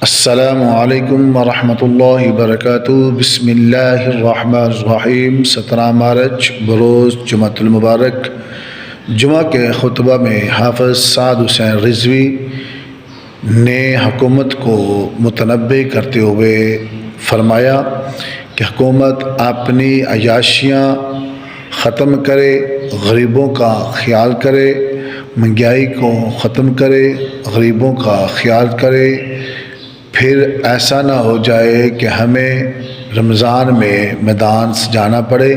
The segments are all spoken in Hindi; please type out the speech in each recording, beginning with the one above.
अस्सलामु अलैकुम वरहमतुल्लाहि वबरकातुहू। बिस्मिल्लाहिर्रहमानिर्रहीम। 17 मार्च बरोज़ जुमातुल मुबारक। जुमा के खुतबा में हाफ़िज़ साद हुसैन रिज़वी ने हुकूमत को मुतनब्बे करते हुए फरमाया कि हुकूमत अपनी अयाशियाँ ख़त्म करे, गरीबों का ख्याल करे, महंगाई को ख़त्म करे, गरीबों का ख्याल करे। फिर ऐसा ना हो जाए कि हमें रमज़ान में मैदान सजाना पड़े,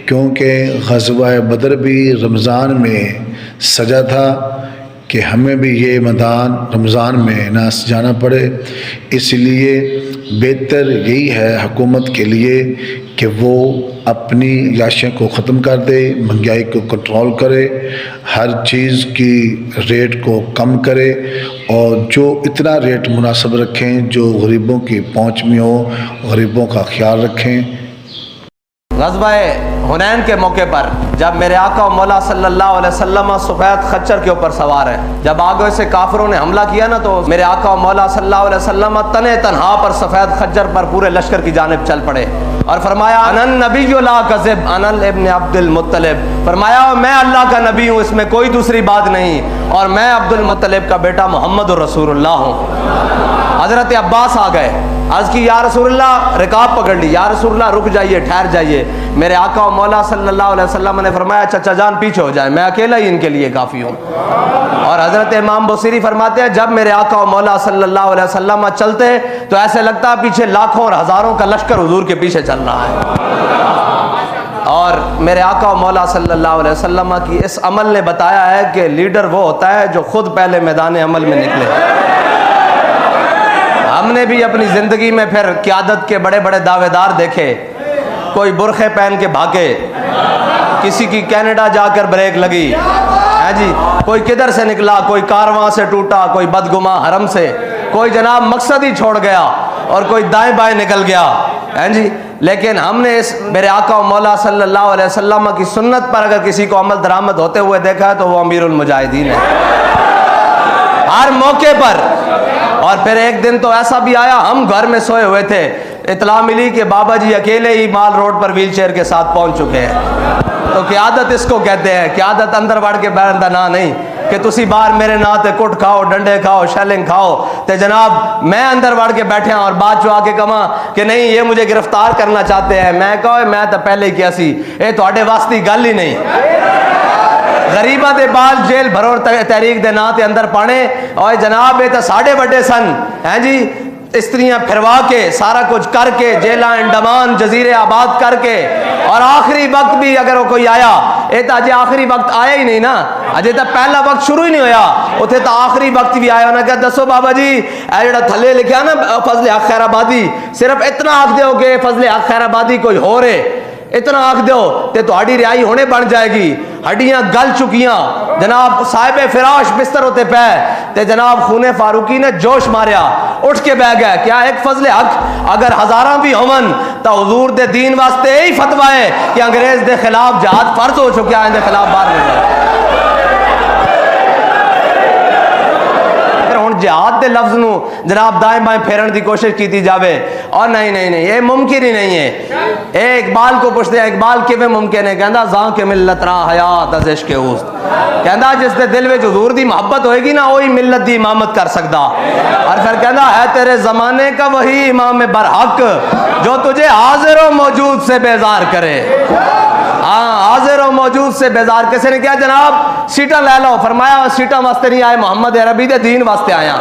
क्योंकि ग़ज़वा बदर भी रमज़ान में सजा था, कि हमें भी ये मैदान रमज़ान में ना सजाना पड़े। इसलिए बेहतर यही है हुकूमत के लिए कि वो अपनी याशियों को ख़त्म कर दे, महंगाई को कंट्रोल करे, हर चीज़ की रेट को कम करे और जो इतना रेट मुनासिब रखें जो गरीबों की पहुँच में हो, गरीबों का ख्याल रखें। ग़ज़वा हुनैन के मौके पर जब मेरे आका मौला सल्लल्लाहु अलैहि वसल्लम सफ़ेद खच्चर के ऊपर सवार है, जब आगे से काफिरों ने हमला किया ना, तो मेरे आका मौला सल्लल्लाहु अलैहि वसल्लम तने तनहा पर सफ़ेद खच्चर पर पूरे लश्कर की जानिब चल पड़े और फरमाया अनन नबी ला कज़िब अनल इब्न अब्दुल मुत्तलिब। फरमाया मैं अल्लाह का नबी हूँ, इसमें कोई दूसरी बात नहीं, और मैं अब्दुल मुत्तलिब का बेटा मोहम्मद रसूलुल्लाह हूँ। हज़रत अब्बास आ गए, अर्ज़ की या रसूलल्लाह, रिकाब पकड़ ली, या रसूलल्लाह रुक जाइए, ठहर जाइए। मेरे आका मौला सल्लल्लाहु अलैहि वसल्लम ने फरमाया चचा जान पीछे हो जाए, मैं अकेला ही इनके लिए काफ़ी हूँ। और हज़रत इमाम बुसीरी फरमाते हैं जब मेरे आका मौला सल्लल्लाहु अलैहि वसल्लम चलते तो ऐसे लगता है पीछे लाखों और हज़ारों का लश्कर हुजूर के पीछे चल रहा है। और मेरे आका मौला सल्लल्लाहु अलैहि वसल्लम की इस अमल ने बताया है कि लीडर वो होता है जो खुद पहले मैदान अमल में निकले। हमने भी अपनी ज़िंदगी में फिर क़यादत के बड़े बड़े दावेदार देखे, कोई बुरखे पहन के भागे, किसी की कनाडा जाकर ब्रेक लगी है जी, कोई किधर से निकला, कोई कारवां से टूटा, कोई बदगुमा हरम से, कोई जनाब मकसद ही छोड़ गया और कोई दाएं बाएं निकल गया है जी। लेकिन हमने इस मेरे आका मौला सल्लल्लाहु अलैहि वसल्लम की सुन्नत पर अगर किसी को अमल दरामद होते हुए देखा है तो वो अमीरुल मुजाहिदीन है, हर मौके पर। और फिर एक दिन तो ऐसा भी आया, हम घर में सोए हुए थे, इतला मिली कि बाबा जी अकेले ही माल रोड पर व्हील चेयर के साथ पहुंच चुके हैं। तो क़यादत इसको कहते हैं, क़यादत अंदर बढ़ के बैठदा ना नहीं कि तुसी बाहर मेरे ना ते कुट खाओ, डंडे खाओ, शैलिंग खाओ, तो जनाब मैं अंदर बढ़ के बैठे और बाद जो आके कमा कि नहीं ये मुझे गिरफ्तार करना चाहते हैं, मैं कहो मैं तो पहले ही किया सी, ये थोड़े वास्ते गल ही नहीं। गरीबा दे बाल जेल भरो तहरीक दे ना ते अंदर पाने, और जनाब ये तो साढ़े बड़े सन हैं जी, स्त्रियां फिरवा के सारा कुछ करके जेला अंडमान जजीरे आबाद करके, और आखिरी वक्त भी अगर वो कोई आया, ये तो अजय आखिरी वक्त आया ही नहीं ना, अजय तो पहला वक्त शुरू ही नहीं होया, उथे तो आखिरी वक्त भी आया। उन्हें कहा दसो बाबा जी ए जड़ा थले लिखा ना फजले हक खैराबादी, सिर्फ इतना आख दो कि फजले हक खैराबादी कोई हो रहे, इतना आख दो तो तुहाड़ी रिहाई होने बन जाएगी। हड्डियां गल चुकियां जनाब, साहिब फिराश बिस्तर होते पे ते जनाब खूने फारूकी ने जोश मारिया, उठ के बह गया। क्या एक फजले हक अगर हजारा भी होवन तो हुजूर दे दीन वास्ते यही फतवा है कि अंग्रेज दे खिलाफ जहाद फर्ज हो चुका है, इनके खिलाफ बाहर नहीं। जिहाद के लफ्ज नू जनाब दाएं बाएं फेरन की कोशिश की जाए, और नहीं नहीं नहीं ये मुमकिन ही नहीं है। इकबाल को पूछते हैं इकबाल किवें मुमकिन है, कहता जा के मिलत रा हयात अज इश्क उस्त, कहता जिसके दिल में हुजूर दी मोहब्बत होएगी ना वही मिलत दी इमामत कर सकता। और फिर कहता है तेरे जमाने का वही इमाम बरहक जो तुझे हाजिर व मौजूद से बेजार करे। हाँ, हाजिर व मौजूद से बेजार। किसी ने क्या जनाब सीटा ले लो, फरमाया सीटा वास्ते नहीं आए, मोहम्मद अरबी दे दीन वास्ते आया,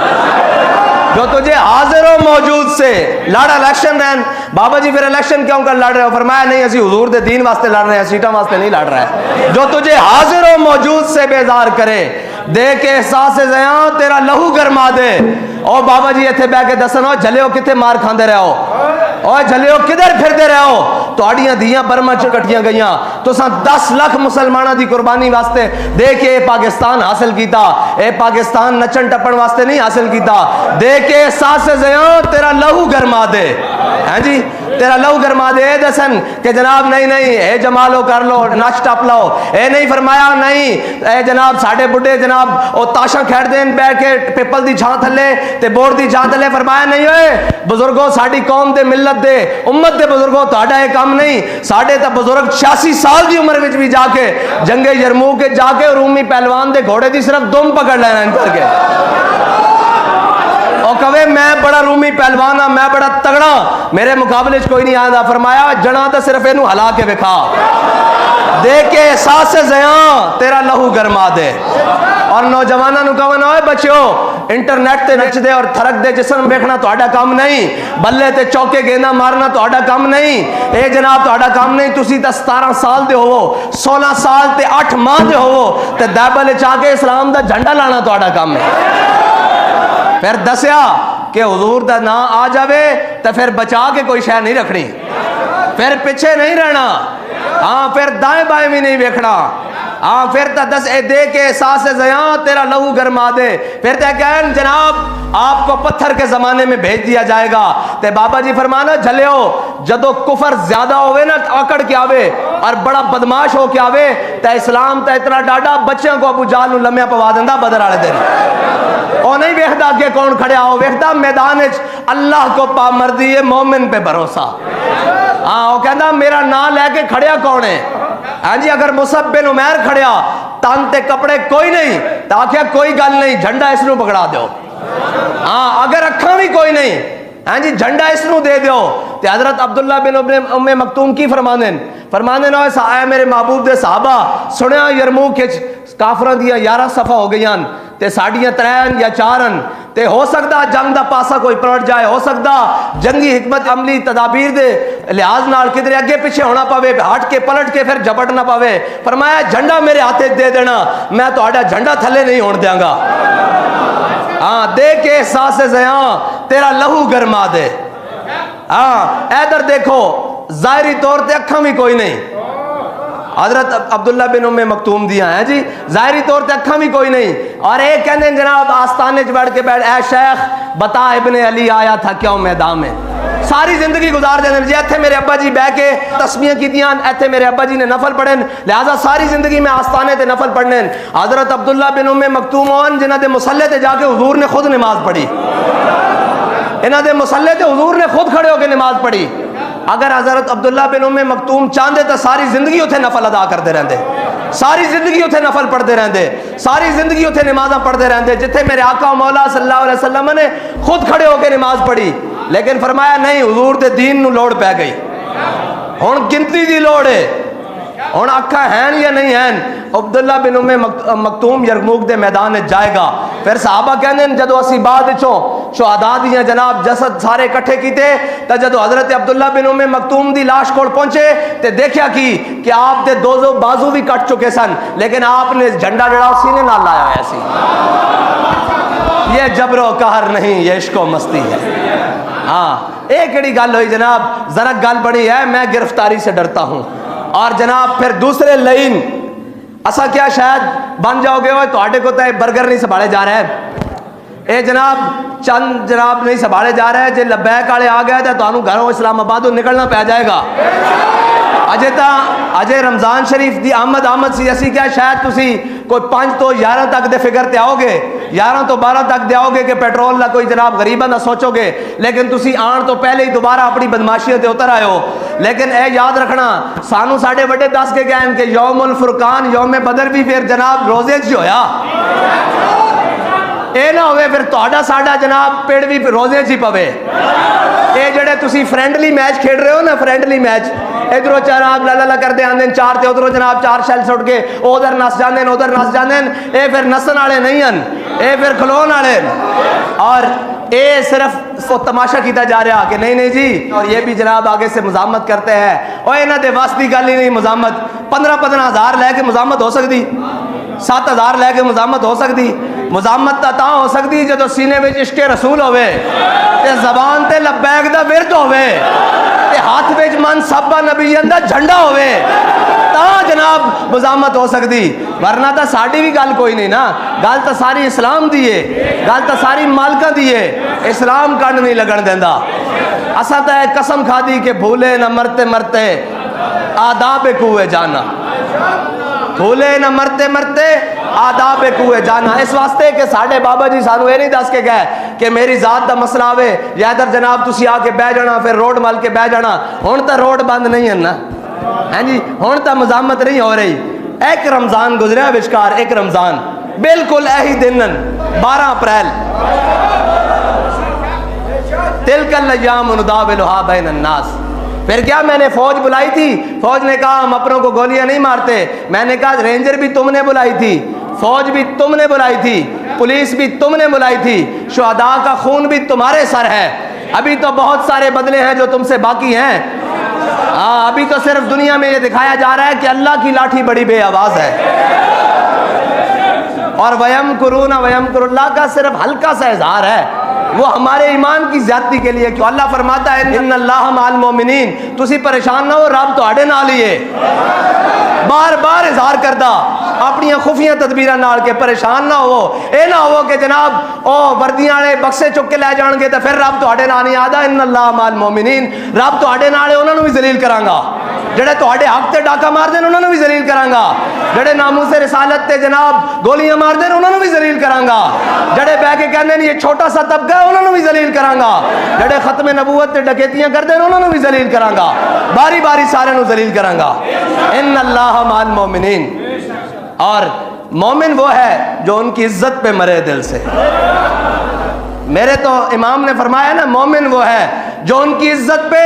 जो तुझे हाजिर व मौजूद से लड़ इलेक्शन रहन। बाबा जी फिर इलेक्शन क्यों कर लड़ रहे हो, फरमाया नहीं असी हुजूर दे दीन वास्ते लड़ रहे हैं, सीटा वास्ते नहीं लड़ रहा है। जो तुझे हाजिर व मौजूद से बेजार करे, दे के एहसास ज़या तेरा लहू गरमा दे। और बाबा जी इत्थे बह के दसन झलियो कितने मार खाते रहो, और झलियो किधर फिरते रहो, तुहाड़ियां धीयां बर्मा च कटियां गईयां, तुसां 10 लाख मुसलमानों की कुर्बानी वास्ते दे के पाकिस्तान हासिल किया। ए पाकिस्तान नचन टपन वास्ते नहीं हासिल किया, दे के एहसास ज़या तेरा लहू गरमा दे। हैं जी, तेरा लहू गरमा दे दसन कि जनाब नहीं नहीं ए जमालो कर लो नच टप लो ए नहीं फरमाया नहीं ए जनाब साढ़े बुढ़े जनाब ओ ताशा खेड़ देन बैठ के पिपल दी छां थले ते बोर दी छां थले फरमाया नहीं ओए बुजुर्गो साडी कौम दे मिलत दे उम्मत दे बुजुर्गो तुहाडा ये काम नहीं साढ़े तो बुजुर्ग 86 साल की उम्र में भी जाके जंगे यरमूक के जाके रूमी पहलवान दे घोड़े दी सिर्फ दुम पकड़ लेना करके कवे मैं बड़ा रूमी पहलवान हाँ मैं बड़ा तगड़ा मेरे मुकाबले कोई नहीं आता फरमाया जना तो सिर्फ इनू हला के विखा दे के एहसास जया तेरा लहू गरमा दे और नौजवानों कवन होए बच्चो इंटरनेट ते नचदे और थरक दे जिसम देखना तुहाडा काम नहीं बल्ले ते चौके गेंदा मारना तुहाडा काम नहीं ए जनाब तुहाडा काम नहीं तुसी तो 17 साल दे होवो 16 साल ते 8 माह दे होवो ते दैबल चाके इस्लाम दा झंडा लाना तुहाडा काम है फिर दसिया कि हुजूर दा ना आ जावे तो फिर बचा के कोई शय नहीं रखनी फिर पीछे नहीं रहना हाँ फिर दाएं बाएं भी नहीं देखना हाँ फिर तो दस ए दे के एहसास जया तेरा लहू गरमा दे फिर तो कहन जनाब आपको पत्थर के जमाने में भेज दिया जाएगा ते बाबा जी फरमाना झलियो जदो कुफर ज्यादा होवे ना आकड़ के आवे और बड़ा बदमाश हो के आवे तो इस्लाम तो इतना डाडा बच्चों को अबू जाल लम्या पवा देंदा बदर वाले दिन और नहीं वेखदा अगे कौन खड़े हो वेखदा मैदान अल्लाह को पामर्दी है मोमिन पे भरोसा हाँ वो कहना मेरा ना लैके खड़िया कौन है हाँ जी अगर मुसअब बिन उमैर खड़िया तन ते कपड़े कोई नहीं तो आख्या कोई गल नहीं झंडा इसनू पकड़ा दो हाँ अगर अखा भी कोई नहीं हाँ जी झंडा इसनू दे दो ते हजरत अब्दुल्ला बिन उम्मे मकतूम की फरमाने ना आए मेरे महबूब दे साहबा सुनिया यरमूक काफरां दियां 11 सफा हो गई ते साड़ियां 3 या 4 ते हो सकता जंग दा पासा कोई पलट जाए हो सकता जंगी हिकमत अमली तदाबीर दे लिहाज नाल किधरे अगे पीछे होना पवे हट के पलट के फिर झपट ना पवे फरमाया झंडा मेरे हाथे दे देना मैं तुहाडा झंडा थले नहीं होने देंगा हाँ दे के एहसास जया तेरा लहू गरमा दे हाँ इधर देखो जाहिरी तौर पे अखा भी कोई नहीं हजरत अब्दुल्ला बिन उम्मे मकतूम दिया है जी जाहिरी तौर पे अखा भी कोई नहीं और एक कहते जनाब आस्थाने बैठ के बैठ ए शेख बता इब्ने अली आया था क्यों मैदान में सारी जिंदगी गुजार देने जी इतने मेरे अब्बा जी बह के तस्मीयां की इतने मेरे अब्बा जी ने नफल पढ़े लिहाजा सारी जिंदगी में आस्थाने ते नफल पढ़ने हजरत अब्दुल्ला बिन उम्मे मकतूम होन जिन्हां दे मुसल्ले ते जाके हुजूर ने खुद नमाज पढ़ी इन्हां दे मुसल्ले ते हुजूर ने खुद खड़े होकर नमाज पढ़ी अगर हजरत अब्दुल्ला बिन उम्मे मकतूम चाहते तो सारी जिंदगी उथे नफल अदा करते रहते सारी जिंदगी उथे नफल पढ़ते रहते सारी जिंदगी उथे नमाजा पढ़ते रहते जिथे मेरे आका मौला सल्लल्लाहु अलैहि वसल्लम ने खुद खड़े होकर नमाज पढ़ी लेकिन फरमाया नहीं हुजूर दे दीन नू लोड़ पै गई हुण गिनती दी लोड़ है हुण अखा हैं या नहीं हैं अब्दुल्ला बिन उम्मे मकतूम यरमूक दे मैदान में जाएगा फिर सहाबा कहते हैं जदों असीं बाद विचों शुहदा दियां जनाब जसद सारे इकट्ठे कीते तो जदों हजरत अब्दुल्ला बिन उम्मे मकतूम दी लाश कोल पहुंचे तो देखा कि आप दे दो बाजू भी कट चुके सन लेकिन आपने झंडा जड़ा सीने नाल लाया हुआ सी ये जबरो कहर नहीं ये इश्को मस्ती है हाँ एक कड़ी गल हुई जनाब जरा गल बड़ी है मैं गिरफ्तारी से डरता हूँ और जनाब फिर दूसरे लाइन असा क्या शायद बन जाओगे वो तो को तो बर्गर नहीं संभाले जा रहा है ए जनाब चंद जनाब नहीं संभाले जा रहे हैं जे लब्बैक वाले आ गए तो तुहानू घरों इस्लामाबाद निकलना पै जाएगा अजे रमजान शरीफ की आमद सी असी क्या शायद तुसी कोई 5 तो 11 तक दे फिगर ते आओगे 11 तो 12 तक दे आओगे कि पेट्रोल का कोई जनाब गरीबों का सोचोगे लेकिन तुसी आन तो पहले ही दोबारा अपनी बदमाशियों ते उतर आए हो लेकिन ए याद रखना सानू साडे बड़े दस के गए कि यौमुल फुरकान यौम बदर भी फिर जनाब रोजे च होया ए ना होवे फिर तुहाडा साडा जनाब पेड़ भी रोजे च ही पवे ये जड़े तुसी फ्रेंडली मैच खेड रहे हो ना फ्रेंडली मैच इधरों जनाब ला करते आते चार ते उधरों जनाब 4 शैल सुट के उधर नस जाते उधर नस जाते ये फिर नसन वाले नहीं हैं ये फिर खलोन वाले और ये सिर्फ तमाशा किया जा रहा कि नहीं जी और ये भी जनाब आगे से मुजामत करते हैं और इन्हों के वस की गल ही नहीं मुजामत 15-15 हज़ार लैके मुजामत हो सकती 7,000 लैके मुजामत हो सकती मुजामत तो हो सकती जो सीने में इश्के रसूल होवे ते जबान ते लब्बैक दा विरद होवे ते हाथ में मन साबा नबीयन दा झंडा होवे ਤਾਂ जनाब मजामत हो सकती, वरना तो साड़ी भी गल कोई नहीं ना। गल तो सारी इस्लाम दी है, गल तो सारी मालका दी है। इस्लाम कंड नहीं लगन देंदा। असा तो कसम खादी कि भूले न मरते मरते आदाब कुए जाना, भूले न मरते मरते आदाब कुए जाना। इस वास्ते कि साढ़े बाबा जी सानू ये नहीं दस के गए कि मेरी जात का मसला आवे या इधर जनाब तुसी आके बह जाना फिर रोड मल के बह जाना। हुण तो रोड बंद नहीं है ना, हैं जी, हुण तो मजामत नहीं हो रही। एक रमजान गुजरिया विचकार, एक रमजान बिल्कुल यही दिन 12 अप्रैल, तिलकल अय्याम नुदाविलुहा बैनन नास। फिर क्या, मैंने फौज बुलाई थी, फौज ने कहा हम अपनों को गोलियां नहीं मारते। मैंने कहा रेंजर भी तुमने बुलाई थी, फौज भी तुमने बुलाई थी, पुलिस भी तुमने बुलाई थी, शुहदा का खून भी तुम्हारे सर है। अभी तो बहुत सारे बदले हैं जो तुमसे बाकी हैं। हाँ, अभी तो सिर्फ दुनिया में ये दिखाया जा रहा है कि अल्लाह की लाठी बड़ी बेआवाज है। और वयम कुरूना वयम कुरुल्लाह का सिर्फ हल्का सा इजहार है, वो हमारे ईमान की ज्यादती के लिए। क्यों अल्लाह फरमाता है इन्नल्लाह माल मोमिनीन, तुसी परेशान ना हो, रब तुहाडे नाल ही है। बार बार इजहार करदा अपनी खुफिया तदबीर नाल के परेशान ना हो। ये ना हो कि जनाब ओ वर्दियां वाले बक्से चुक के लै जाणगे तो फिर रब तुहाडे नाल नहीं आदा। इन्नल्लाह माल मोमिनीन, रब तुहाडे नाल है, उन्हां नूं भी जलील करांगा। जेड़े तुहाडे हक ते डाका मारदे ने उन्हां नूं भी जलील करांगा। जेड़े नामूसे रिसालत ते जनाब गोलियां मारदे ने उन्हां नूं भी जलील करांगा। जेड़े बह के कहंदे ने ये छोटा सा तबका है उन्हां नूं भी जलील करांगा। जेड़े खत्मे नबूवत ते डकैतियां करदे ने उन्हां नूं भी जलील करांगा। बारी बारी सारे नूं जलील करांगा। इन्नल्लाह माल मोमिनीन, और मोमिन वो है जो उनकी इज्जत पे मरे दिल से। मेरे तो इमाम ने फरमाया ना, मोमिन वो है जो उनकी इज्जत पे